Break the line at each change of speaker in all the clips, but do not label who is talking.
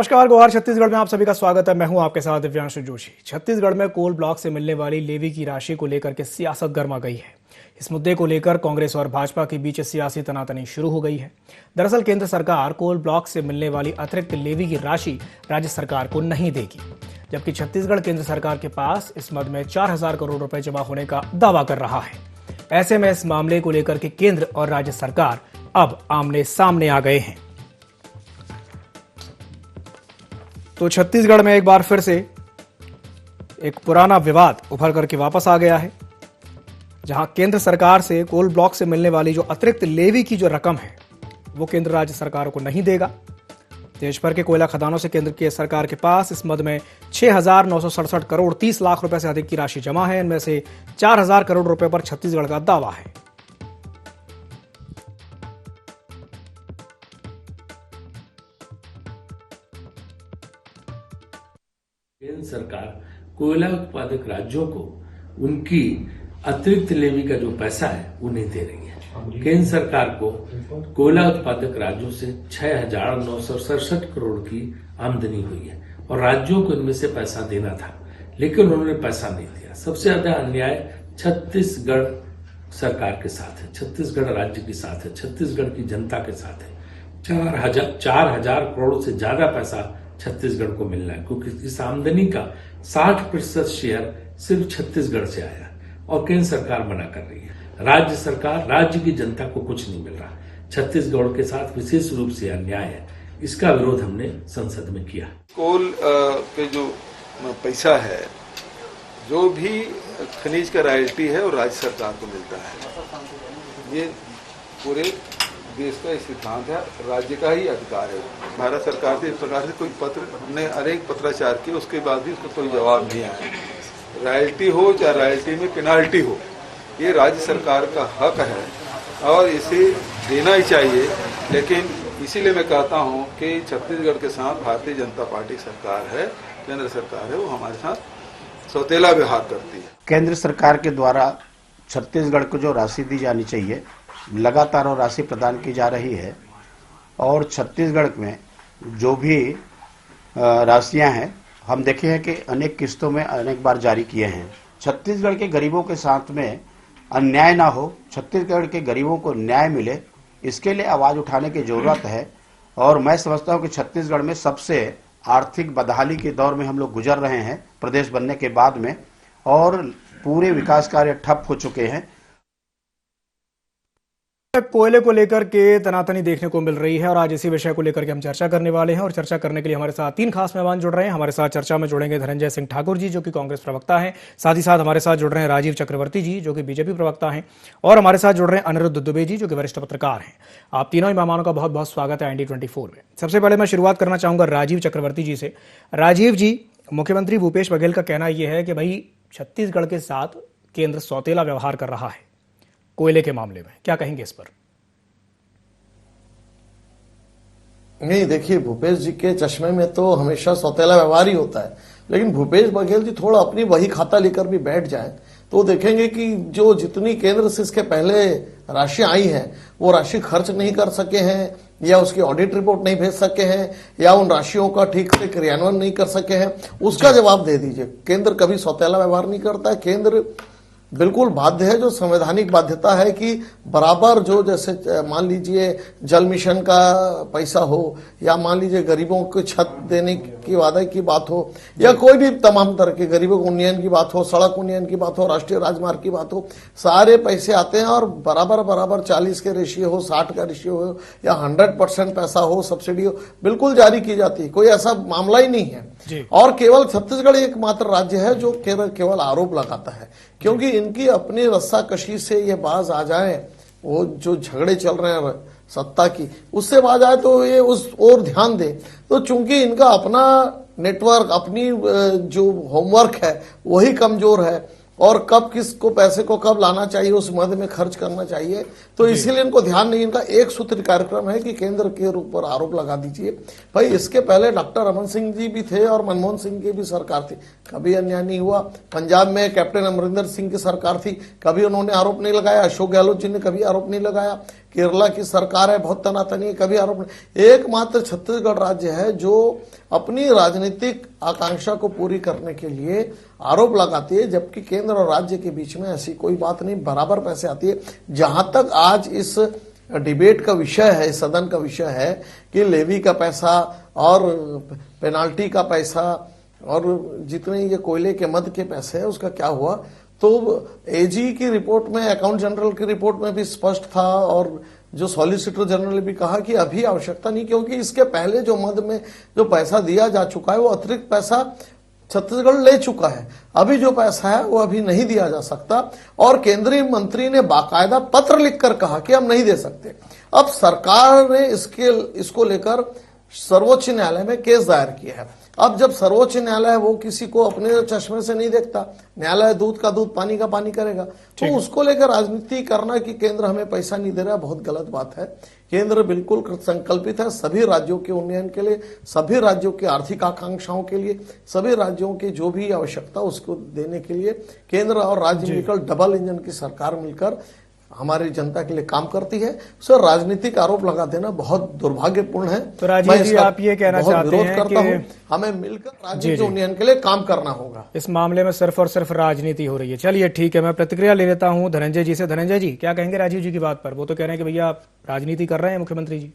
नमस्कार, गोहार छत्तीसगढ़ में आप सभी का स्वागत है। मैं हूं आपके साथ दिव्यांशु जोशी। छत्तीसगढ़ में कोल ब्लॉक से मिलने वाली लेवी की राशि को लेकर के सियासत गर्मा गई है। इस मुद्दे को लेकर कांग्रेस और भाजपा के बीच सियासी तनातनी शुरू हो गई है। दरअसल केंद्र सरकार कोल ब्लॉक से मिलने वाली अतिरिक्त लेवी की राशि राज्य सरकार को नहीं देगी, जबकि छत्तीसगढ़ केंद्र सरकार के पास इस मद में 4,000 करोड़ रुपए जमा होने का दावा कर रहा है। ऐसे में इस मामले को लेकर के केंद्र और राज्य सरकार अब आमने सामने आ गए हैं। तो छत्तीसगढ़ में एक बार फिर से एक पुराना विवाद उभर करके वापस आ गया है, जहां केंद्र सरकार से कोल ब्लॉक से मिलने वाली जो अतिरिक्त लेवी की जो रकम है वो केंद्र राज्य सरकारों को नहीं देगा। देश भर के कोयला खदानों से केंद्र की सरकार के पास इस मद में 6,967 करोड़ 30 लाख रुपए से अधिक की राशि जमा है। इनमें से 4,000 करोड़ रुपए पर छत्तीसगढ़ का दावा है।
केंद्र सरकार कोयला उत्पादक राज्यों को उनकी अतिरिक्त लेवी का जो पैसा है वो नहीं दे रही है। केंद्र सरकार को कोयला उत्पादक राज्यों से 6,967 करोड़ की आमदनी हुई है और राज्यों को इनमें से पैसा देना था, लेकिन उन्होंने पैसा नहीं दिया। सबसे ज्यादा अन्याय छत्तीसगढ़ सरकार के साथ है, छत्तीसगढ़ राज्य के साथ है, छत्तीसगढ़ की जनता के साथ है। 4,000 करोड़ से ज्यादा पैसा छत्तीसगढ़ को मिलना है, क्योंकि इस आमदनी का 60% शेयर सिर्फ छत्तीसगढ़ से आया और केंद्र सरकार मना कर रही है। राज्य सरकार, राज्य की जनता को कुछ नहीं मिल रहा। छत्तीसगढ़ के साथ विशेष रूप से अन्याय है। इसका विरोध हमने संसद में किया।
कोल पे जो पैसा है, जो भी खनिज का रॉयल्टी है, वो राज्य सरकार को मिलता है। ये पूरे देश का सिद्धांत है, राज्य का ही अधिकार है। भारत सरकार से इस प्रकार से कोई पत्र, हमने अनेक पत्राचार किए, उसके बाद भी उसका कोई जवाब नहीं आया। रॉयल्टी हो चाहे रॉयल्टी में पेनाल्टी हो, ये राज्य सरकार का हक है और इसे देना ही चाहिए। लेकिन इसीलिए मैं कहता हूँ कि छत्तीसगढ़ के साथ भारतीय जनता पार्टी सरकार है, केंद्र सरकार है, वो हमारे साथ सौतेला व्यवहार करती है।
केंद्र सरकार के द्वारा छत्तीसगढ़ को जो राशि दी जानी चाहिए, लगातार वो राशि प्रदान की जा रही है और छत्तीसगढ़ में जो भी राशियां हैं, हम देखे हैं कि अनेक किस्तों में अनेक बार जारी किए हैं। छत्तीसगढ़ के गरीबों के साथ में अन्याय ना हो, छत्तीसगढ़ के गरीबों को न्याय मिले, इसके लिए आवाज उठाने की जरूरत है। और मैं समझता हूं कि छत्तीसगढ़ में सबसे आर्थिक बदहाली के दौर में हम लोग गुजर रहे हैं प्रदेश बनने के बाद में, और पूरे विकास कार्य ठप हो चुके हैं।
कोयले को लेकर के तनातनी देखने को मिल रही है और आज इसी विषय को लेकर के हम चर्चा करने वाले हैं। और चर्चा करने के लिए हमारे साथ 3 खास मेहमान जुड़ रहे हैं। हमारे साथ चर्चा में जुड़ेंगे धनंजय सिंह ठाकुर जी, जो कि कांग्रेस प्रवक्ता हैं। साथ ही साथ हमारे साथ जुड़ रहे हैं राजीव चक्रवर्ती जी, जो कि बीजेपी प्रवक्ता हैं। और हमारे साथ जुड़ रहे हैं अनिरुद्ध दुबे जी, जो कि वरिष्ठ पत्रकार हैं। आप तीनों ही मेहमानों का बहुत बहुत स्वागत है ND24 में। सबसे पहले मैं शुरुआत करना चाहूंगा राजीव चक्रवर्ती जी से। राजीव जी, मुख्यमंत्री भूपेश बघेल का कहना यह है कि भाई छत्तीसगढ़ के साथ केंद्र सौतेला व्यवहार कर रहा है कोयले के मामले में, क्या कहेंगे इस पर?
नहीं, देखिए, भूपेश जी के चश्मे में तो हमेशा सौतेला व्यवहार ही होता है, लेकिन भूपेश बघेल जी थोड़ा अपनी वही खाता लेकर भी बैठ जाए तो देखेंगे कि जो जितनी केंद्र से इसके पहले राशि आई है, वो राशि खर्च नहीं कर सके हैं, या उसकी ऑडिट रिपोर्ट नहीं भेज सके हैं, या उन राशियों का ठीक से क्रियान्वयन नहीं कर सके हैं, उसका जवाब दे दीजिए। केंद्र कभी सौतेला व्यवहार नहीं करता है। केंद्र बिल्कुल बाध्य है, जो संवैधानिक बाध्यता है कि बराबर जो, जैसे मान लीजिए जल मिशन का पैसा हो, या मान लीजिए गरीबों को छत देने की वादे की बात हो, या कोई भी तमाम तरह के गरीबों को उन्नयन की बात हो, सड़क उन्नयन की बात हो, राष्ट्रीय राजमार्ग की बात हो, सारे पैसे आते हैं और बराबर 40 के रेशियो हो, 60 का रेशियो हो, या 100% पैसा हो, सब्सिडी हो, बिल्कुल जारी की जाती है। कोई ऐसा मामला ही नहीं है। और केवल छत्तीसगढ़ एकमात्र राज्य है जो केवल आरोप लगाता है, क्योंकि इनकी अपनी रस्साकशी से ये बाज आ जाए, वो जो झगड़े चल रहे हैं सत्ता की, उससे बाज आए तो ये उस ओर ध्यान दे। तो चूंकि इनका अपना नेटवर्क, अपनी जो होमवर्क है वही कमजोर है, और कब किसको पैसे को कब लाना चाहिए, उस मद में खर्च करना चाहिए, तो इसीलिए इनको ध्यान नहीं। इनका एक सूत्र कार्यक्रम है कि केंद्र के ऊपर आरोप लगा दीजिए। भाई, इसके पहले डॉक्टर रमन सिंह जी भी थे और मनमोहन सिंह की भी सरकार थी, कभी अन्याय नहीं हुआ। पंजाब में कैप्टन अमरिंदर सिंह की सरकार थी, कभी उन्होंने आरोप नहीं लगाया। अशोक गहलोत जी ने कभी आरोप नहीं लगाया। केरला की सरकार है बहुत तनातनी है, कभी आरोप नहीं। एकमात्र छत्तीसगढ़ राज्य है जो अपनी राजनीतिक आकांक्षा को पूरी करने के लिए आरोप लगाती है, जबकि केंद्र और राज्य के बीच में ऐसी कोई बात नहीं, बराबर पैसे आती है। जहां तक आज इस डिबेट का विषय है, सदन का विषय है कि लेवी का पैसा और पेनाल्टी का पैसा और जितने ये कोयले के मद के पैसे है उसका क्या हुआ, तो एजी की रिपोर्ट में, अकाउंट जनरल की रिपोर्ट में भी स्पष्ट था और जो सॉलिसिटर जनरल ने भी कहा कि अभी आवश्यकता नहीं, क्योंकि इसके पहले जो मद में जो पैसा दिया जा चुका है वो अतिरिक्त पैसा छत्तीसगढ़ ले चुका है। अभी जो पैसा है वो अभी नहीं दिया जा सकता और केंद्रीय मंत्री ने बाकायदा पत्र लिखकर कहा कि हम नहीं दे सकते। अब सरकार ने इसको लेकर सर्वोच्च न्यायालय में केस दायर किया है। अब जब सर्वोच्च न्यायालय वो किसी को अपने चश्मे से नहीं देखता, न्यायालय दूध का दूध पानी का पानी करेगा, तो उसको लेकर राजनीति करना कि केंद्र हमें पैसा नहीं दे रहा बहुत गलत बात है। केंद्र बिल्कुल संकल्पित है सभी राज्यों के उन्नयन के लिए, सभी राज्यों की आर्थिक आकांक्षाओं के लिए, सभी राज्यों की जो भी आवश्यकता उसको देने के लिए केंद्र और राज्य मिलकर डबल इंजन की सरकार मिलकर हमारी जनता के लिए काम करती है। सर, राजनीतिक आरोप लगा देना बहुत दुर्भाग्यपूर्ण है।
तो राजीव जी, आप ये कहना चाहते हैं कि
हमें मिलकर राज्य के उन्नयन के लिए काम करना होगा।
इस मामले में सिर्फ और सिर्फ राजनीति हो रही है। चलिए ठीक है, मैं प्रतिक्रिया ले लेता हूं धनंजय जी से। धनंजय जी, क्या कहेंगे राजीव जी की बात पर? वो तो कह रहे हैं कि भैया आप राजनीति कर रहे हैं मुख्यमंत्री जी।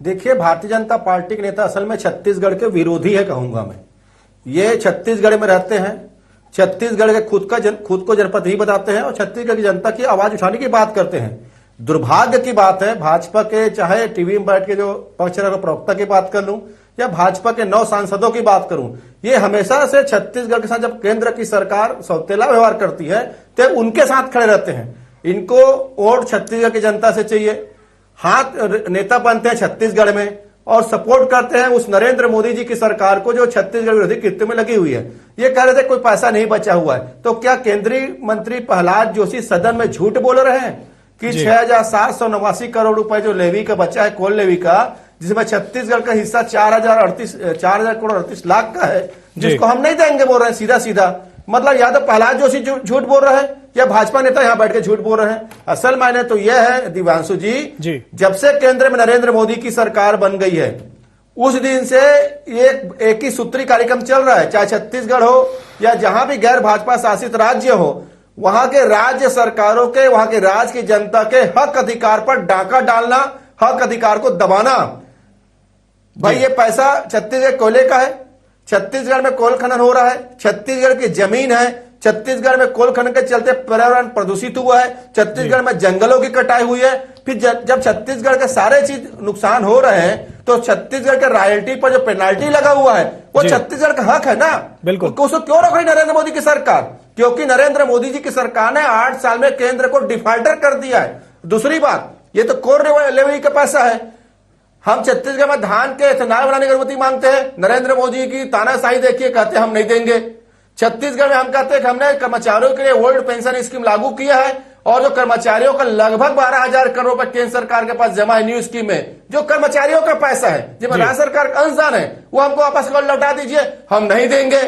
देखिए, भारतीय जनता पार्टी के नेता असल में छत्तीसगढ़ के विरोधी है कहूंगा मैं। ये छत्तीसगढ़ में रहते हैं, छत्तीसगढ़ के खुद को जनपद ही बताते हैं और छत्तीसगढ़ की जनता की आवाज उठाने की बात करते हैं। दुर्भाग्य की बात है, भाजपा के चाहे टीवी में बैठ के जो पक्ष प्रवक्ता की बात कर लूं या भाजपा के 9 सांसदों की बात करूं, ये हमेशा से छत्तीसगढ़ के साथ जब केंद्र की सरकार सौतेला व्यवहार करती है तो उनके साथ खड़े रहते हैं। इनको वोट छत्तीसगढ़ की जनता से चाहिए, हाथ नेता बनते हैं छत्तीसगढ़ में और सपोर्ट करते हैं उस नरेंद्र मोदी जी की सरकार को जो छत्तीसगढ़ विरोधी कृत्य में लगी हुई है। ये कह रहे थे कोई पैसा नहीं बचा हुआ है, तो क्या केंद्रीय मंत्री प्रहलाद जोशी सदन में झूठ बोल रहे हैं कि 6,789 करोड़ रुपए जो लेवी का बचा है, कोल लेवी का, जिसमें छत्तीसगढ़ का हिस्सा 4,000 करोड़ 38 लाख का है, जिसको हम नहीं देंगे बोल रहे हैं सीधा सीधा। मतलब या तो प्रहलाद जोशी झूठ बोल रहे हैं या भाजपा नेता यहां बैठ के झूठ बोल रहे हैं। असल मायने तो यह है दिव्यांशु जी, जब से केंद्र में नरेंद्र मोदी की सरकार बन गई है उस दिन से ये एक ही सूत्री कार्यक्रम चल रहा है, चाहे छत्तीसगढ़ हो या जहां भी गैर भाजपा शासित राज्य हो, वहां के राज्य सरकारों के, वहां के राज्य की जनता के हक अधिकार पर डाका डालना, हक अधिकार को दबाना। भाई ये पैसा छत्तीसगढ़ कोयले का है, छत्तीसगढ़ में कोल खनन हो रहा है, छत्तीसगढ़ की जमीन है, छत्तीसगढ़ में कोल खनन के चलते पर्यावरण प्रदूषित हुआ है, छत्तीसगढ़ में जंगलों की कटाई हुई है। फिर जब छत्तीसगढ़ के सारे चीज नुकसान हो रहे हैं तो छत्तीसगढ़ के रॉयल्टी पर जो पेनाल्टी लगा हुआ है वो छत्तीसगढ़ का हक है ना।
बिल्कुल,
उसको क्यों रोक रही नरेंद्र मोदी की सरकार? क्योंकि नरेंद्र मोदी जी की सरकार ने 8 साल में केंद्र को डिफॉल्टर कर दिया है। दूसरी बात, ये तो कोर लेवी का पैसा है। हम छत्तीसगढ़ में धान के इथेनॉल बनाने की अनुमति मांगते हैं, नरेंद्र मोदी की तानाशाही देखिए, कहते हैं हम नहीं देंगे। छत्तीसगढ़ में हम कहते हैं कि हमने कर्मचारियों के लिए ओल्ड पेंशन स्कीम लागू किया है और जो कर्मचारियों का लगभग 12,000 करोड़ रुपए केंद्र सरकार के पास जमा है न्यू स्कीम में, जो कर्मचारियों का पैसा है, जिसमें राज्य सरकार का अंशदान है, वो हमको वापस लौटा दीजिए, हम नहीं देंगे।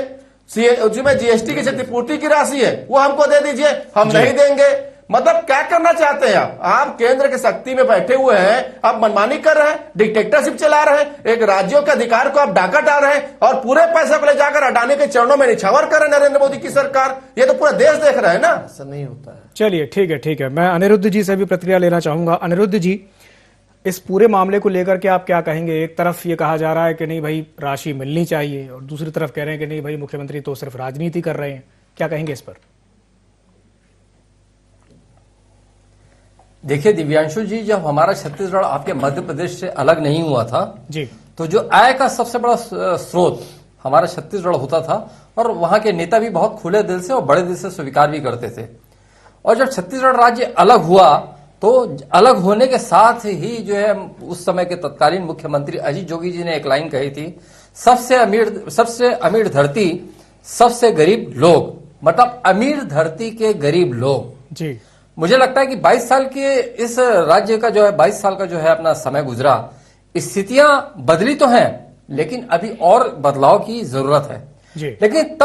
जिसमें जीएसटी की क्षतिपूर्ति की राशि है वो हमको दे दीजिए, हम नहीं देंगे। मतलब क्या करना चाहते हैं आप केंद्र की शक्ति में बैठे हुए हैं, आप मनमानी कर रहे हैं, डिक्टेटरशिप चला रहे हैं, एक राज्यों के अधिकार को आप डाका डाल रहे हैं और पूरे पैसे को ले जाकर अडानी के चरणों में निछावर कर रहे हैं नरेंद्र मोदी की सरकार। ये तो पूरा देश देख रहा है ना।
ऐसा नहीं होता है।
चलिए ठीक है, मैं अनिरुद्ध जी से भी प्रतिक्रिया लेना चाहूंगा। अनिरुद्ध जी, इस पूरे मामले को लेकर के आप क्या कहेंगे? एक तरफ ये कहा जा रहा है कि नहीं भाई राशि मिलनी चाहिए और दूसरी तरफ कह रहे हैं कि नहीं भाई मुख्यमंत्री तो सिर्फ राजनीति कर रहे हैं, क्या कहेंगे इस पर?
देखिए दिव्यांशु जी, जब हमारा छत्तीसगढ़ आपके मध्य प्रदेश से अलग नहीं हुआ था
जी, तो
जो आय का सबसे बड़ा स्रोत हमारा छत्तीसगढ़ होता था और वहां के नेता भी बहुत खुले दिल से और बड़े दिल से स्वीकार भी करते थे। और जब छत्तीसगढ़ राज्य अलग हुआ तो अलग होने के साथ ही जो है उस समय के तत्कालीन मुख्यमंत्री अजीत जोगी जी ने एक लाइन कही थी, सबसे अमीर धरती सबसे गरीब लोग, मतलब अमीर धरती के गरीब लोग
जी।
मुझे लगता है कि 22 साल के इस राज्य का जो है 22 साल का जो है अपना समय गुजरा, स्थितियां बदली तो हैं लेकिन अभी और बदलाव की जरूरत है जी। लेकिन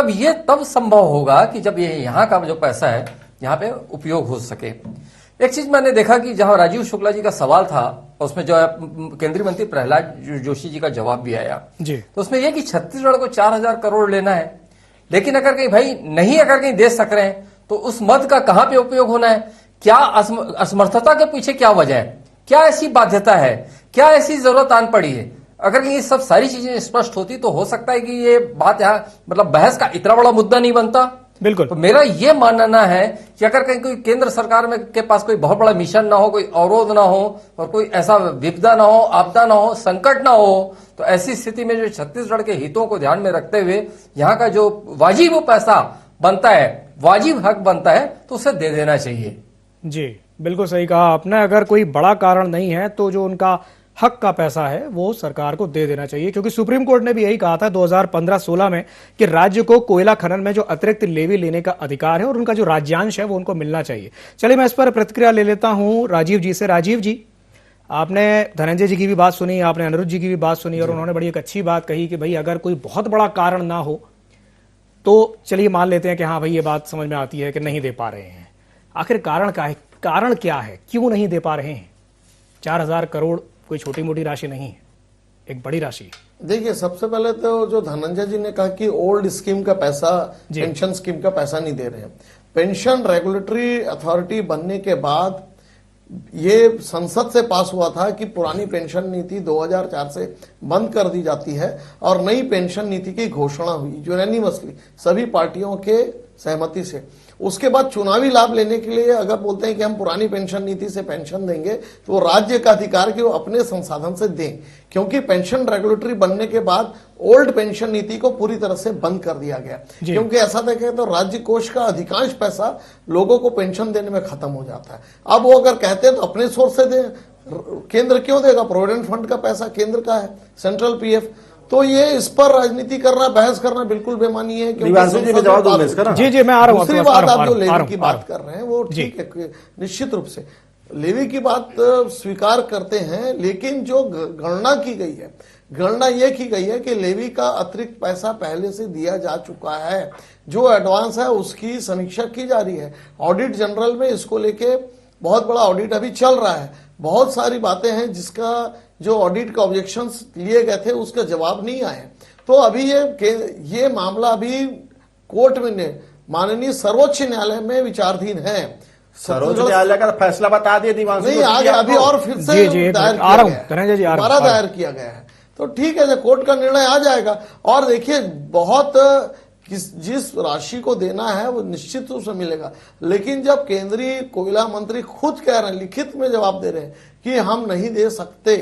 तब संभव होगा कि जब ये यहाँ का जो पैसा है यहाँ पे उपयोग हो सके। एक चीज मैंने देखा कि जहां राजीव शुक्ला जी का सवाल था उसमें जो है केंद्रीय मंत्री प्रहलाद जोशी जी का जवाब भी आया
जी।
तो उसमें यह कि छत्तीसगढ़ को 4,000 करोड़ लेना है, लेकिन अगर कहीं भाई नहीं अगर कहीं दे सक रहे हैं तो उस मद का कहां पे उपयोग होना है, क्या असमर्थता के पीछे क्या वजह है, क्या ऐसी बाध्यता है, क्या ऐसी जरूरत आन पड़ी है। अगर ये सब सारी चीजें स्पष्ट होती तो हो सकता है कि ये बात यहाँ मतलब बहस का इतना बड़ा मुद्दा नहीं बनता।
बिल्कुल।
तो मेरा ये मानना है कि अगर कहीं कोई केंद्र सरकार में के पास कोई बहुत बड़ा मिशन ना हो, कोई अवरोध ना हो और कोई ऐसा विपदा ना हो, आपदा ना हो, संकट ना हो, तो ऐसी स्थिति में जो छत्तीसगढ़ के हितों को ध्यान में रखते हुए यहाँ का जो वाजिब पैसा बनता है, वाजिब हक बनता है, तो उसे दे देना चाहिए।
जी बिल्कुल सही कहा आपने। अगर कोई बड़ा कारण नहीं है तो जो उनका हक का पैसा है वो सरकार को दे देना चाहिए, क्योंकि सुप्रीम कोर्ट ने भी यही कहा था 2015-16 में कि राज्य को कोयला खनन में जो अतिरिक्त लेवी लेने का अधिकार है और उनका जो राज्यांश है वो उनको मिलना चाहिए। चलिए मैं इस पर प्रतिक्रिया ले लेता हूं राजीव जी से। राजीव जी, आपने धनंजय जी की भी बात सुनी, आपने अनिरुद्ध जी की भी बात सुनी और उन्होंने बड़ी एक अच्छी बात कही कि भाई अगर कोई बहुत बड़ा कारण ना हो तो चलिए मान लेते हैं कि हाँ भाई ये बात समझ में आती है कि नहीं दे पा रहे हैं। आखिर कारण का है, कारण क्या है, क्यों नहीं दे पा रहे हैं? 4,000 करोड़ कोई छोटी मोटी राशि नहीं है, एक बड़ी राशि है।
देखिए, सबसे पहले तो जो धनंजय जी ने कहा कि ओल्ड स्कीम का पैसा, पेंशन स्कीम का पैसा नहीं दे रहे हैं। पेंशन रेगुलेटरी अथॉरिटी बनने के बाद ये संसद से पास हुआ था कि पुरानी पेंशन नीति 2004 से बंद कर दी जाती है और नई पेंशन नीति की घोषणा हुई यूनानिमसली सभी पार्टियों के सहमति से। उसके बाद चुनावी लाभ लेने के लिए अगर बोलते हैं कि हम पुरानी पेंशन नीति से पेंशन देंगे तो राज्य का अधिकार कि वो अपने संसाधन से दें, क्योंकि पेंशन रेगुलेटरी बनने के बाद ओल्ड पेंशन नीति को पूरी तरह से बंद कर दिया गया। क्योंकि ऐसा देखें तो राज्य कोष का अधिकांश पैसा लोगों को पेंशन देने में खत्म हो जाता है। अब वो अगर कहते हैं तो अपने सोर्स से दें, केंद्र क्यों देगा? प्रोविडेंट फंड का पैसा केंद्र का है, सेंट्रल पीएफ। तो ये इस पर राजनीति करना, बहस करना बिल्कुल बेमानी है।
जी जी मैं आ रहा हूँ।
दूसरी बात, आप जो लेवी की बात कर रहे हैं वो ठीक है, निश्चित रूप से लेवी की बात स्वीकार करते हैं, लेकिन जो गणना की गई है, गणना यह की गई है कि लेवी का अतिरिक्त पैसा पहले से दिया जा चुका है। जो एडवांस है उसकी समीक्षा की जा रही है। ऑडिट जनरल में इसको लेके बहुत बड़ा ऑडिट अभी चल रहा है। बहुत सारी बातें हैं जिसका जो ऑडिट का ऑब्जेक्शंस लिए गए थे उसका जवाब नहीं आए। तो अभी ये मामला अभी कोर्ट में माननीय सर्वोच्च न्यायालय में विचाराधीन है।
सर्वोच्च न्यायालय का फैसला बता दिया दीवान
नहीं, आगे अभी और फिर से दोबारा दायर किया गया है। तो ठीक है, जब कोर्ट का निर्णय आ जाएगा। और देखिए, बहुत जिस राशि को देना है वो निश्चित रूप से मिलेगा, लेकिन जब केंद्रीय कोयला मंत्री खुद कह रहे हैं, लिखित में जवाब दे रहे हैं कि हम नहीं दे सकते,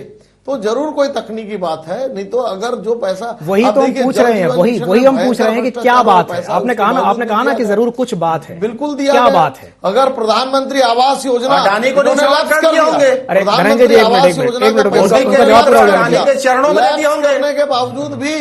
तो जरूर कोई तकनीकी बात है। नहीं तो अगर जो पैसा
वही तो हम पूछ रहे हैं, वही हम पूछ रहे हैं कि क्या बात है। आपने कहा ना कि जरूर कुछ बात है,
बिल्कुल दिया
क्या बात है?
अगर प्रधानमंत्री आवास योजना
अडानी को लैप्स कर दिए होंगे,
अरे धनंजय जी
चरणों में दिए होंगे,
करने के बावजूद भी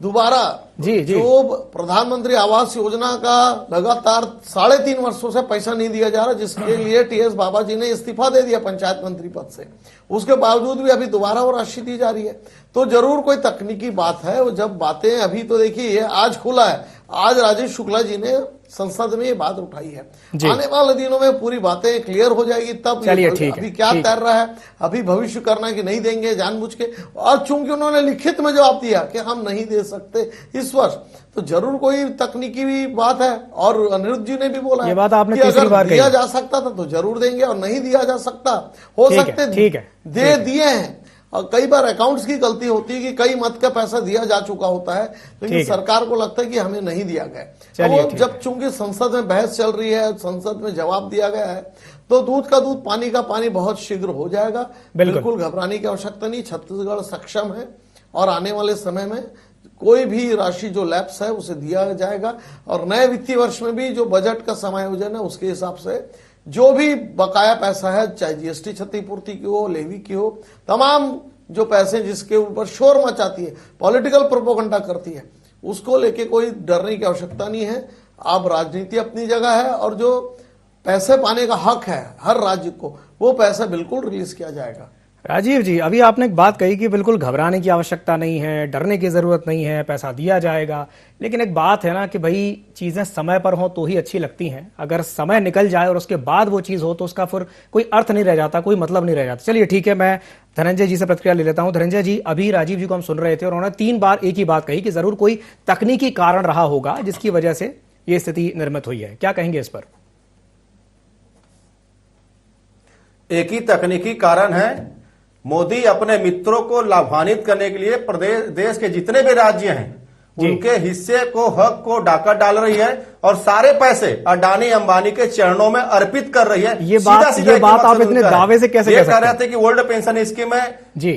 दोबारा जो प्रधानमंत्री आवास योजना का लगातार 3.5 वर्षों से पैसा नहीं दिया जा रहा, जिसके लिए टीएस बाबा जी ने इस्तीफा दे दिया पंचायत मंत्री पद से, उसके बावजूद भी अभी दोबारा वो राशि दी जा रही है। तो जरूर कोई तकनीकी बात है। वो जब बातें अभी तो देखिए ये आज खुला है, आज राजीव शुक्ला जी ने संसद में ये बात उठाई है। आने वाले दिनों में पूरी बातें क्लियर हो जाएगी, तब अभी क्या तैर रहा है, अभी भविष्य करना कि नहीं देंगे जानबूझ के। और चूंकि उन्होंने लिखित में जवाब दिया कि हम नहीं दे सकते इस वर्ष, तो जरूर कोई तकनीकी भी बात है। और अनिरुद्ध जी ने भी बोला
ये बात आपने
कि
तीसरी बार
अगर दिया जा सकता था तो जरूर देंगे, और नहीं दिया जा सकता हो सकते दे दिए हैं। और कई बार अकाउंट्स की गलती होती है कि कई मत का पैसा दिया जा चुका होता है, लेकिन सरकार को लगता है कि हमें नहीं दिया गया। अब जब चूंकि संसद में बहस चल रही है, संसद में जवाब दिया गया है, तो दूध का दूध पानी का पानी बहुत शीघ्र हो जाएगा। बिल्कुल घबराने की आवश्यकता नहीं। छत्तीसगढ़ सक्षम है और आने वाले समय में कोई भी राशि जो लैप्स है उसे दिया जाएगा। और नए वित्तीय वर्ष में भी जो बजट का समायोजन है उसके हिसाब से जो भी बकाया पैसा है, चाहे जीएसटी क्षतिपूर्ति की हो, लेवी की हो, तमाम जो पैसे जिसके ऊपर शोर मचाती है, पॉलिटिकल प्रोपोगंडा करती है, उसको लेके कोई डरने की आवश्यकता नहीं है। अब राजनीति अपनी जगह है और जो पैसे पाने का हक है हर राज्य को, वो पैसा बिल्कुल रिलीज किया जाएगा।
राजीव जी, अभी आपने एक बात कही कि बिल्कुल घबराने की आवश्यकता नहीं है, डरने की जरूरत नहीं है, पैसा दिया जाएगा। लेकिन एक बात है ना कि भाई चीजें समय पर हो तो ही अच्छी लगती हैं। अगर समय निकल जाए और उसके बाद वो चीज हो तो उसका फिर कोई अर्थ नहीं रह जाता, कोई मतलब नहीं रह जाता। चलिए ठीक है, मैं धनंजय जी से प्रतिक्रिया ले लेता हूं। धनंजय जी, अभी राजीव जी को हम सुन रहे थे और उन्होंने 3 बार एक ही बात कही कि जरूर कोई तकनीकी कारण रहा होगा जिसकी वजह से ये स्थिति निर्मित हुई है। क्या कहेंगे इस पर?
एक ही तकनीकी कारण है, मोदी अपने मित्रों को लाभान्वित करने के लिए प्रदेश देश के जितने भी राज्य हैं उनके हिस्से को, हक को डाका डाल रही है और सारे पैसे अडानी अंबानी के चरणों में अर्पित कर रही है।
ये बात आप इतने दावे से कैसे
कह रहे थे कि ओल्ड पेंशन स्कीम है
जी?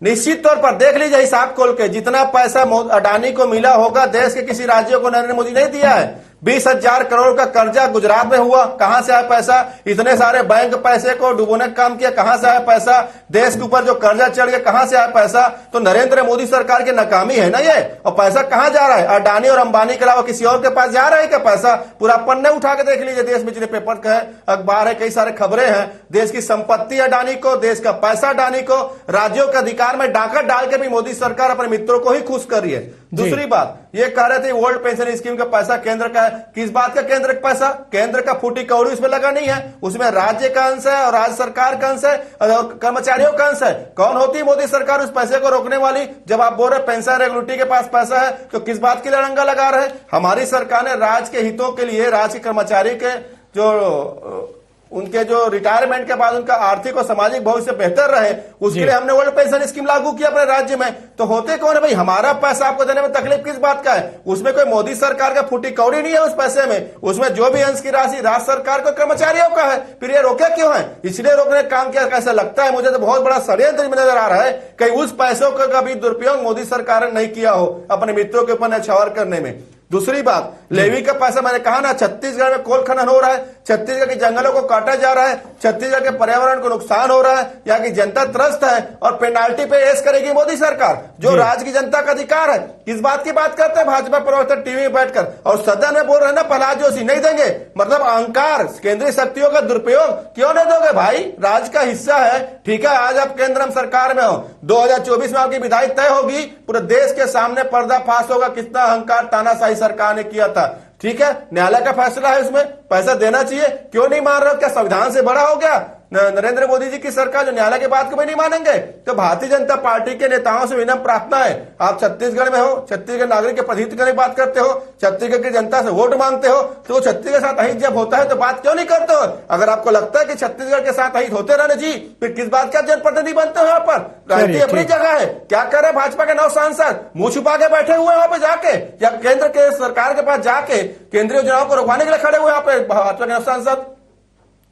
निश्चित तौर पर देख लीजिए हिसाब खोल के, जितना पैसा अडानी को मिला होगा देश के किसी राज्य को नरेंद्र मोदी नहीं दिया है। 20,000 करोड़ का कर्जा गुजरात में हुआ, कहां से आया पैसा? इतने सारे बैंक पैसे को डुबोने का काम किया, कहां से आया पैसा? देश के ऊपर जो कर्जा चढ़ गया, कहां से आया पैसा? तो नरेंद्र मोदी सरकार की नाकामी है ना ये। और पैसा कहां जा रहा है? अडानी और अंबानी के अलावा किसी और के पास जा रहा है क्या पैसा? पूरा पन्ने उठा के देख लीजिए, देश में जितने पेपर का है, अखबार है, कई सारे खबरें हैं। देश की संपत्ति अडानी को, देश का पैसा अडानी को, राज्यों के अधिकार में डाका डाल के भी मोदी सरकार अपने मित्रों को ही खुश कर रही है। दूसरी बात, ये कह रहे थे ओल्ड पेंशन स्कीम का पैसा केंद्र का है। किस बात का केंद्र का पैसा? केंद्र का फूटी कौड़ी उसमें लगा नहीं है, उसमें राज्य का अंश है और राज्य सरकार का अंश है और कर्मचारियों का अंश है। कौन होती है मोदी सरकार उस पैसे को रोकने वाली? जब आप बोल रहे पेंशन रेगुलेटरी के पास पैसा है तो किस बात की लड़ंगा लगा रहे? हमारी सरकार ने राज्य के हितों के लिए, राज्य के कर्मचारी के जो उनके जो रिटायरमेंट के बाद उनका आर्थिक और सामाजिक भविष्य बेहतर रहे, उसके लिए हमने ओल्ड पेंशन स्कीम लागू किया अपने राज्य में। तो होते कौन है भाई? हमारा पैसा आपको देने में तकलीफ किस बात का है? उसमें कोई मोदी सरकार का फूटी कौड़ी नहीं है उस पैसे में। उसमें जो भी अंश की राशि राज्य सरकार को, कर्मचारियों का है। फिर ये रोके क्यों है? इसलिए रोकने का काम किया। कैसा लगता है मुझे तो बहुत बड़ा षड्यंत्र नजर आ रहा है। कहीं उस पैसों का कभी दुरुपयोग मोदी सरकार ने नहीं किया हो अपने मित्रों के ऊपर न्यौछावर करने में। दूसरी बात, लेवी का पैसा, मैंने कहा ना, छत्तीसगढ़ में कोल खनन हो रहा है, छत्तीसगढ़ के जंगलों को काटा जा रहा है, छत्तीसगढ़ के पर्यावरण को नुकसान हो रहा है, यहाँ की जनता त्रस्त है और पेनाल्टी पे एस करेगी मोदी सरकार, जो राज्य की जनता का अधिकार है। किस बात की बात करते हैं भाजपा प्रवक्ता टीवी में बैठकर और सदन में बोल रहे हैं ना प्रहलाद जोशी नहीं देंगे, मतलब अहंकार, केंद्रीय शक्तियों का दुरुपयोग। क्यों नहीं दोगे भाई? राज्य का हिस्सा है, ठीक है। आज आप केंद्र में सरकार में हो, 2024 में आपकी विदाई तय होगी, पूरे देश के सामने पर्दाफाश होगा कितना अहंकार तानाशाही सरकार ने किया था। ठीक है, न्यायालय का फैसला है, उसमें पैसा देना चाहिए। क्यों नहीं मान रहे हो? क्या संविधान से बड़ा हो गया नरेंद्र मोदी जी की सरकार जो न्यायालय की बात को भी नहीं मानेंगे? तो भारतीय जनता पार्टी के नेताओं से विनम्र प्रार्थना है, आप छत्तीसगढ़ में हो, छत्तीसगढ़ नागरिक के प्रतिनिधित्व की बात करते हो, छत्तीसगढ़ की जनता से वोट मांगते हो, तो छत्तीसगढ़ के साथ अहित जब होता है तो बात क्यों नहीं करते हो? अगर आपको लगता है कि छत्तीसगढ़ के साथ अहित होते रहने जी, फिर किस बात का जनप्रतिनिधि बनते हो? यहाँ पर राजनीति अपनी जगह है। क्या कर रहे हैं भाजपा के 9 सांसद? मुंह छुपा के बैठे हुए वहां पे जाके, या केंद्र के सरकार के पास जाके केंद्रीय योजनाओं को रोकवाने के लिए खड़े हुए यहाँ पे भाजपा के 9 सांसद।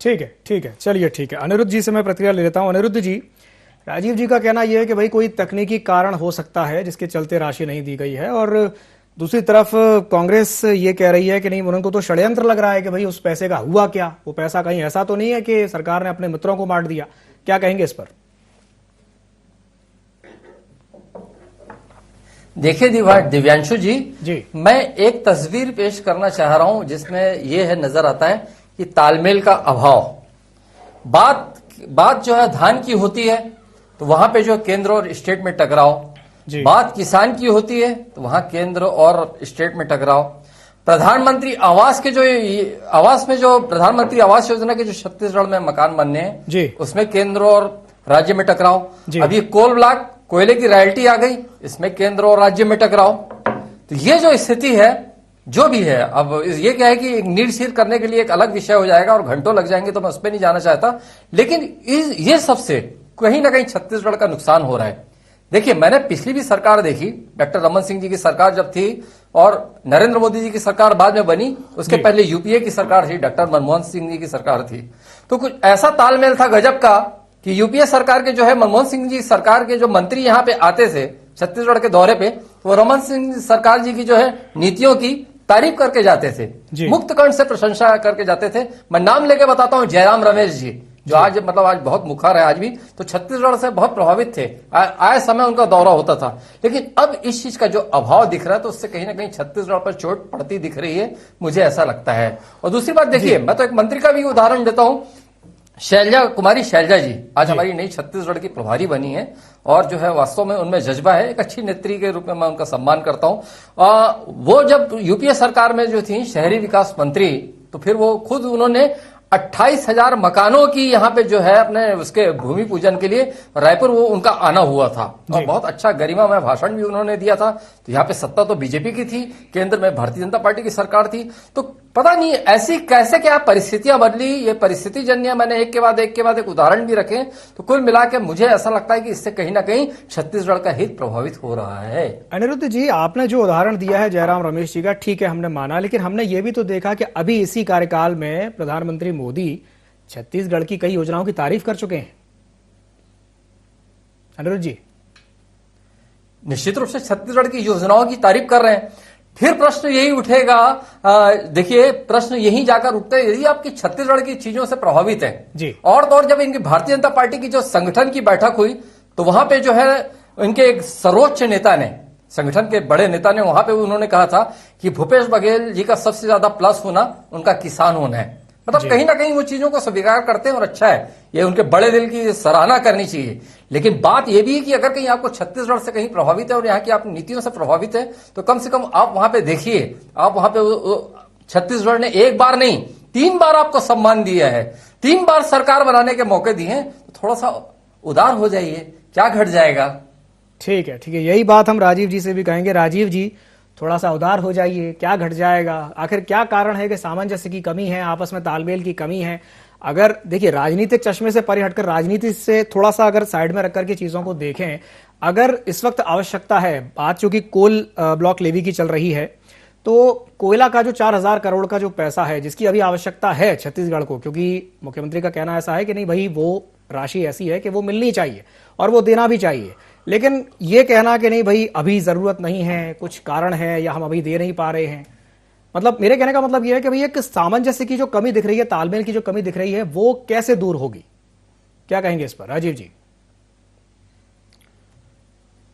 ठीक है, चलिए ठीक है। अनिरुद्ध जी से मैं प्रतिक्रिया ले लेता हूं। अनिरुद्ध जी, राजीव जी का कहना यह है कि भाई कोई तकनीकी कारण हो सकता है जिसके चलते राशि नहीं दी गई है, और दूसरी तरफ कांग्रेस ये कह रही है कि नहीं, उनको तो षड्यंत्र लग रहा है कि भाई उस पैसे का हुआ क्या, वो पैसा कहीं ऐसा तो नहीं है कि सरकार ने अपने मित्रों को बांट दिया। क्या कहेंगे इस पर?
देखिए दिव्यांशु जी, मैं एक तस्वीर पेश करना चाह रहा हूं जिसमें यह है, नजर आता है कि तालमेल का अभाव। बात जो है धान की होती है तो वहां पे जो केंद्र और स्टेट में टकराव, बात किसान की होती है तो वहां केंद्र और स्टेट में टकराव। प्रधानमंत्री आवास के जो प्रधानमंत्री आवास योजना के जो छत्तीसगढ़ में मकान बनने हैं उसमें केंद्र और राज्य में टकराव। अभी कोल ब्लॉक, कोयले की रॉयल्टी आ गई, इसमें केंद्र और राज्य में टकराव। तो ये जो स्थिति है, जो भी है, अब ये क्या है कि नीड सीर करने के लिए एक अलग विषय हो जाएगा और घंटों लग जाएंगे, तो मैं उस पर नहीं जाना चाहता। लेकिन ये सबसे कहीं ना कहीं छत्तीसगढ़ का नुकसान हो रहा है। देखिए, मैंने पिछली भी सरकार देखी, डॉक्टर रमन सिंह जी की सरकार जब थी और नरेंद्र मोदी जी की सरकार बाद में बनी, उसके पहले यूपीए की सरकार थी, डॉक्टर मनमोहन सिंह जी की सरकार थी। तो कुछ ऐसा तालमेल था गजब का कि यूपीए सरकार के जो है मनमोहन सिंह जी सरकार के जो मंत्री यहाँ पे आते थे छत्तीसगढ़ के दौरे पे, वो रमन सिंह सरकार जी की जो है नीतियों की तारीफ करके जाते थे, मुक्त कंठ से प्रशंसा करके जाते थे। मैं नाम लेके बताता हूं, जयराम रमेश जी, जो आज बहुत मुखर है आज भी, तो छत्तीसगढ़ से बहुत प्रभावित थे, आए समय उनका दौरा होता था। लेकिन अब इस चीज का जो अभाव दिख रहा है तो उससे कहीं ना कहीं छत्तीसगढ़ पर चोट पड़ती दिख रही है, मुझे ऐसा लगता है। और दूसरी बात देखिए, मैं तो एक मंत्री का भी उदाहरण देता हूं, शैलजा कुमारी शैलजा जी आज हमारी नई छत्तीसगढ़ की प्रभारी बनी है और जो है वास्तव में उनमें जज्बा है। एक अच्छी नेत्री के रूप में मैं उनका सम्मान करता हूं। वो जब यूपीए सरकार में जो थी शहरी विकास मंत्री, तो फिर वो खुद उन्होंने 28,000 मकानों की यहाँ पे जो है अपने उसके भूमि पूजन के लिए रायपुर वो उनका आना हुआ था और बहुत अच्छा गरिमामय भाषण भी उन्होंने दिया था। तो यहाँ पे सत्ता तो बीजेपी की थी, केंद्र में भारतीय जनता पार्टी की सरकार थी। तो पता नहीं ऐसी कैसे क्या परिस्थितियां बदली, ये परिस्थिति जन्य मैंने एक के बाद एक उदाहरण भी रखे। तो कुल मिला के मुझे ऐसा लगता है कि इससे कहीं ना कहीं छत्तीसगढ़ का हित प्रभावित हो रहा है।
अनिरुद्ध जी, आपने जो उदाहरण दिया है जयराम रमेश जी का, ठीक है, हमने माना, लेकिन हमने ये भी तो देखा कि अभी इसी कार्यकाल में प्रधानमंत्री मोदी छत्तीसगढ़ की कई योजनाओं की तारीफ कर चुके हैं। अनिरुद्ध जी,
निश्चित रूप से छत्तीसगढ़ की योजनाओं की तारीफ कर रहे हैं। फिर प्रश्न यही उठेगा, देखिए प्रश्न यही जाकर उठता है, यदि आपकी छत्तीसगढ़ की चीजों से प्रभावित है
जी,
और तो और जब इनकी भारतीय जनता पार्टी की जो संगठन की बैठक हुई तो वहां पे जो है इनके एक सर्वोच्च नेता ने, संगठन के बड़े नेता ने, वहां पे उन्होंने कहा था कि भूपेश बघेल जी का सबसे ज्यादा प्लस होना उनका किसान होना है। मतलब कहीं ना कहीं वो चीजों को स्वीकार करते हैं और अच्छा है, ये उनके बड़े दिल की सराहना करनी चाहिए। लेकिन बात यह भी है कि अगर कहीं आपको छत्तीसगढ़ से कहीं प्रभावित है और यहाँ की आप नीतियों से प्रभावित है तो कम से कम आप वहां पे देखिए, आप वहां पे छत्तीसगढ़ ने एक बार नहीं 3 बार आपको सम्मान दिया है, 3 बार सरकार बनाने के मौके दिए हैं। तो थोड़ा सा उदार हो जाइए, क्या घट जाएगा।
ठीक है, ठीक है, यही बात हम राजीव जी से भी कहेंगे। राजीव जी, थोड़ा सा उदार हो जाइए, क्या घट जाएगा। आखिर क्या कारण है कि सामंजस्य की कमी है, आपस में तालमेल की कमी है। अगर देखिए राजनीतिक चश्मे से परे हटकर राजनीति से थोड़ा सा अगर साइड में रखकर के चीजों को देखें, अगर इस वक्त आवश्यकता है, बात चूंकि कोल ब्लॉक लेवी की चल रही है, तो कोयला का जो 4,000 करोड़ का जो पैसा है जिसकी अभी आवश्यकता है छत्तीसगढ़ को, क्योंकि मुख्यमंत्री का कहना ऐसा है कि नहीं भाई वो राशि ऐसी है कि वो मिलनी चाहिए और वो देना भी चाहिए, लेकिन ये कहना कि नहीं भाई अभी जरूरत नहीं है, कुछ कारण है या हम अभी दे नहीं पा रहे हैं, मतलब मेरे कहने का मतलब यह है कि भाई एक सामंजस्य की जो कमी दिख रही है, तालमेल की जो कमी दिख रही है, वो कैसे दूर होगी, क्या कहेंगे इस पर राजीव जी।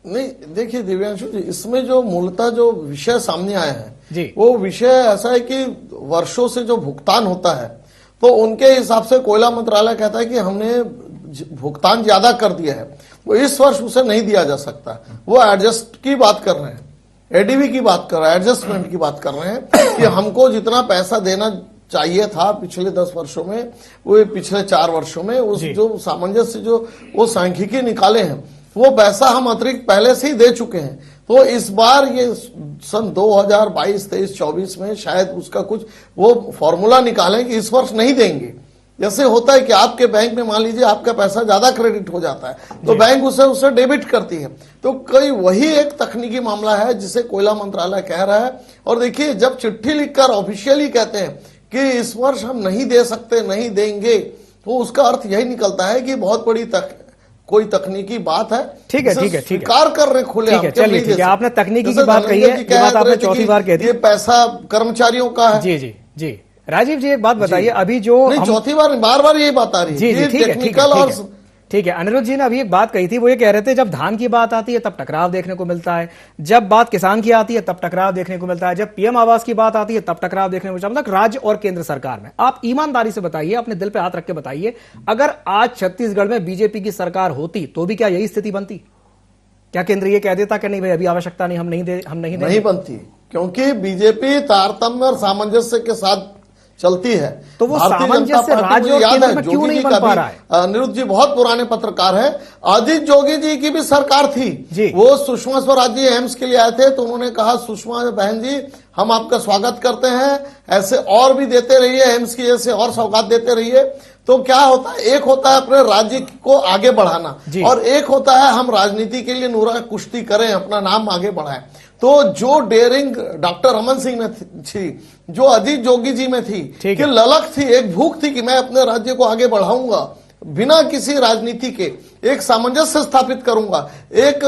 नहीं देखिए दिव्यांशु जी, इसमें जो मूलतः जो विषय सामने आया है
जी,
वो विषय ऐसा है कि वर्षों से जो भुगतान होता है तो उनके हिसाब से कोयला मंत्रालय कहता है कि हमने भुगतान ज्यादा कर दिया है, वो इस वर्ष उसे नहीं दिया जा सकता। वो एडजस्ट की बात कर रहे हैं, एडीबी की बात कर रहे हैं, एडजस्टमेंट की बात कर रहे हैं कि हमको जितना पैसा देना चाहिए था पिछले 10 वर्षों में, वो पिछले 4 वर्षों में उस जो सामंजस्य जो वो सांख्यिकी निकाले हैं वो पैसा हम अतिरिक्त पहले से ही दे चुके हैं। तो इस बार ये सन 2022, 23, 24 में शायद उसका कुछ वो फॉर्मूला निकालें कि इस वर्ष नहीं देंगे। जैसे होता है कि आपके बैंक में मान लीजिए आपका पैसा ज्यादा क्रेडिट हो जाता है तो बैंक उसे डेबिट करती है, तो कई वही एक तकनीकी मामला है जिसे कोयला मंत्रालय कह रहा है। और देखिए जब चिट्ठी लिखकर ऑफिशियली कहते हैं कि इस वर्ष हम नहीं दे सकते, नहीं देंगे, तो उसका अर्थ यही निकलता है कि बहुत बड़ी कोई तकनीकी बात है।
ठीक है, ठीक है, ठीक है,
स्वीकार कर रहे खुले।
ठीक है, चलिए ठीक है, आपने तकनीकी की बात कही है, ये बात आपने चौथी बार कह दी।
ये पैसा कर्मचारियों का है।
जी जी जी, राजीव जी एक बात बताइए, अभी जो
चौथी बार बार बार यही बात आ रही है।
जी जी, ठीक है,
टेक्निकल और
ठीक है। अनिरुद्ध जी ने अभी एक बात कही थी, वो ये कह रहे थे जब धान की बात आती है तब टकराव देखने को मिलता है, जब बात किसान की आती है तब टकराव देखने को मिलता है, जब पीएम आवास की बात आती है तब टकराव देखने को मिलता है। मतलब राज्य और केंद्र सरकार में आप ईमानदारी से बताइए, अपने दिल पे हाथ रख के बताइए, अगर आज छत्तीसगढ़ में बीजेपी की सरकार होती तो भी क्या यही स्थिति बनती? क्या केंद्र ये कह देता कि नहीं भाई अभी आवश्यकता नहीं, हम नहीं
बनती, क्योंकि बीजेपी तारतम्य और सामंजस्य के साथ चलती है।
तो वो सामंजस्य राज्य और केंद्र में क्यों नहीं बन पा रहा है?
अनिरुद्ध जी बहुत पुराने पत्रकार हैं, अजीत जोगी जी की भी सरकार थी जी। वो सुषमा स्वराज जी एम्स के लिए आए थे तो उन्होंने कहा सुषमा बहन जी हम आपका स्वागत करते हैं, ऐसे और भी देते रहिए, एम्स की जैसे और सौगात देते रहिए। तो क्या होता है, एक होता है अपने राज्य को आगे बढ़ाना और एक होता है हम राजनीति के लिए नूरा कुश्ती करें, अपना नाम आगे बढ़ाएं। तो जो डेयरिंग डॉक्टर रमन सिंह में थी, जो अजीत जोगी जी में थी, कि ललक थी, एक भूख थी कि मैं अपने राज्य को आगे बढ़ाऊंगा बिना किसी राजनीति के, एक सामंजस्य स्थापित करूंगा, एक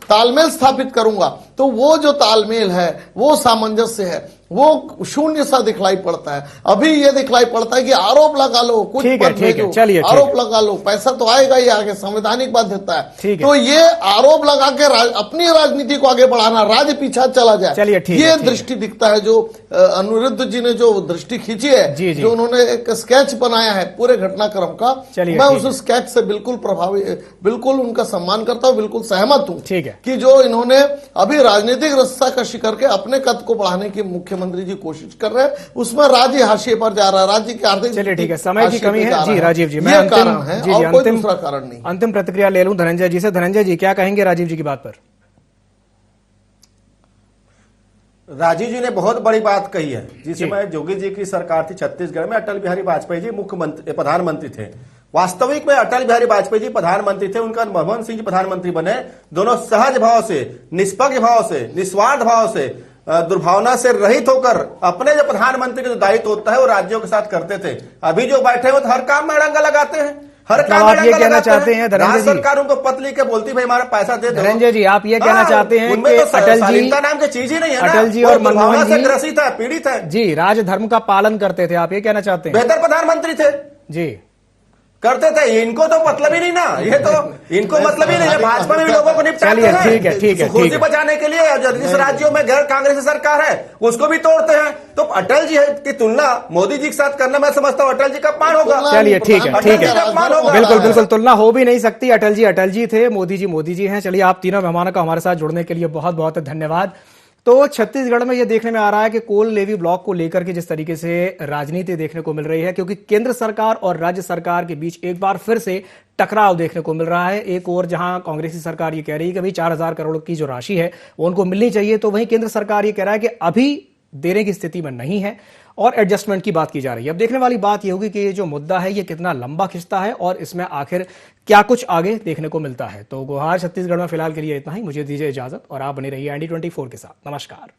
तालमेल स्थापित करूंगा, तो वो जो तालमेल है, वो सामंजस्य है, वो शून्य सा दिखलाई पड़ता है। अभी ये दिखलाई पड़ता है कि आरोप लगा लो, कुछ
ठीक है,
पद
ठीक है,
भेजो,
चलिए, ठीक
आरोप
है।
लगा लो, पैसा तो आएगा ही आगे, संवैधानिक बाध्यता है।
ठीक है।
तो ये आरोप लगा के अपनी राजनीति को आगे बढ़ाना, राज्य पीछा चला जाए,
चलिए, ठीक है,
ये
ठीक है।
दृष्टि दिखता है। जो अनिरुद्ध जी ने जो दृष्टि खींची है,
जी, जी।
जो उन्होंने एक स्केच बनाया है पूरे घटनाक्रम का,
चलिए,
मैं
ठीक है।
उस स्केच से बिल्कुल बिल्कुल उनका सम्मान करता हूं, बिल्कुल सहमत हूं
ठीक है।
कि जो इन्होंने अभी राजनीतिक रस्साकशी करके अपने कद को बढ़ाने की मुख्यमंत्री जी कोशिश कर रहे हैं, उसमें राज्य हाशिए पर जा रहा है, राज्य की आर्थिक
चलिए, ठीक है, समय की
हाशिए पे
कमी
जा
है।
रहा
जी राजीव जी,
ये कारण है
जी,
और कोई दूसरा कारण नहीं।
अंतिम प्रतिक्रिया ले लूं धनंजय जी से। धनंजय जी, क्या कहेंगे राजीव जी की बात पर?
राजीव जी ने बहुत बड़ी बात कही है। जिस समय योगी जी की सरकार थी छत्तीसगढ़ में, अटल बिहारी वाजपेयी जी प्रधानमंत्री थे। वास्तविक में अटल बिहारी वाजपेयी जी प्रधानमंत्री थे, उनका मनमोहन सिंह जी प्रधानमंत्री बने। दोनों सहज भाव से, निष्पक्ष भाव से, निस्वार्थ भाव से, दुर्भावना से रहित होकर अपने जो प्रधानमंत्री का जो दायित्व होता है वो राज्यों के साथ करते थे। अभी जो बैठे वो तो हर काम में अड़ंगा लगाते हैं, हर काम में
आप ये
अड़ंगा
कहना
लगाते
चाहते हैं धनंजय
राज्य
जी?
सरकार उनको पत्र लिख के बोलती भाई हमारा पैसा दे दो।
धनंजय जी, आप ये कहना चाहते हैं
उनमें
कि
तो
अटल जी,
शालीनता नाम की चीज ही नहीं है ना।
अटल जी
वो
और मनमोहन
दुर्भावना से
जी
ग्रसित है, पीड़ित है,
जी राजधर्म का पालन करते थे, आप ये कहना चाहते हैं?
बेहतर प्रधानमंत्री थे,
जी
करते थे। इनको तो मतलब ही नहीं ना, ये तो इनको मतलब ही नहीं है। भाजपा में भी लोगों को निपटाते
चलिए,
हैं,
ठीक है, ठीक है,
कुर्सी
ठीक है।
बचाने के लिए जिस राज्यों में गैर कांग्रेसी सरकार है उसको भी तोड़ते हैं। तो अटल जी की तुलना मोदी जी के साथ करना, मैं समझता हूं अटल जी का अपमान होगा।
चलिए, ठीक है, ठीक है,
होगा।
बिल्कुल बिल्कुल तुलना हो भी नहीं सकती। अटल जी थे, मोदी जी हैं। चलिए, आप तीनों मेहमानों का हमारे साथ जुड़ने के लिए बहुत बहुत धन्यवाद। तो छत्तीसगढ़ में यह देखने में आ रहा है कि कोल लेवी ब्लॉक को लेकर के जिस तरीके से राजनीति देखने को मिल रही है, क्योंकि केंद्र सरकार और राज्य सरकार के बीच एक बार फिर से टकराव देखने को मिल रहा है। एक और जहां कांग्रेसी सरकार ये कह रही है कि भाई 4,000 करोड़ की जो राशि है वो उनको मिलनी चाहिए, तो वहीं केंद्र सरकार ये कह रहा है कि अभी देने की स्थिति में नहीं है और एडजस्टमेंट की बात की जा रही है। अब देखने वाली बात यह होगी कि ये जो मुद्दा है ये कितना लंबा खिंचता है और इसमें आखिर क्या कुछ आगे देखने को मिलता है। तो गुहार छत्तीसगढ़ में फिलहाल के लिए इतना ही। मुझे दीजिए इजाजत और आप बने रहिए ND24 के साथ। नमस्कार।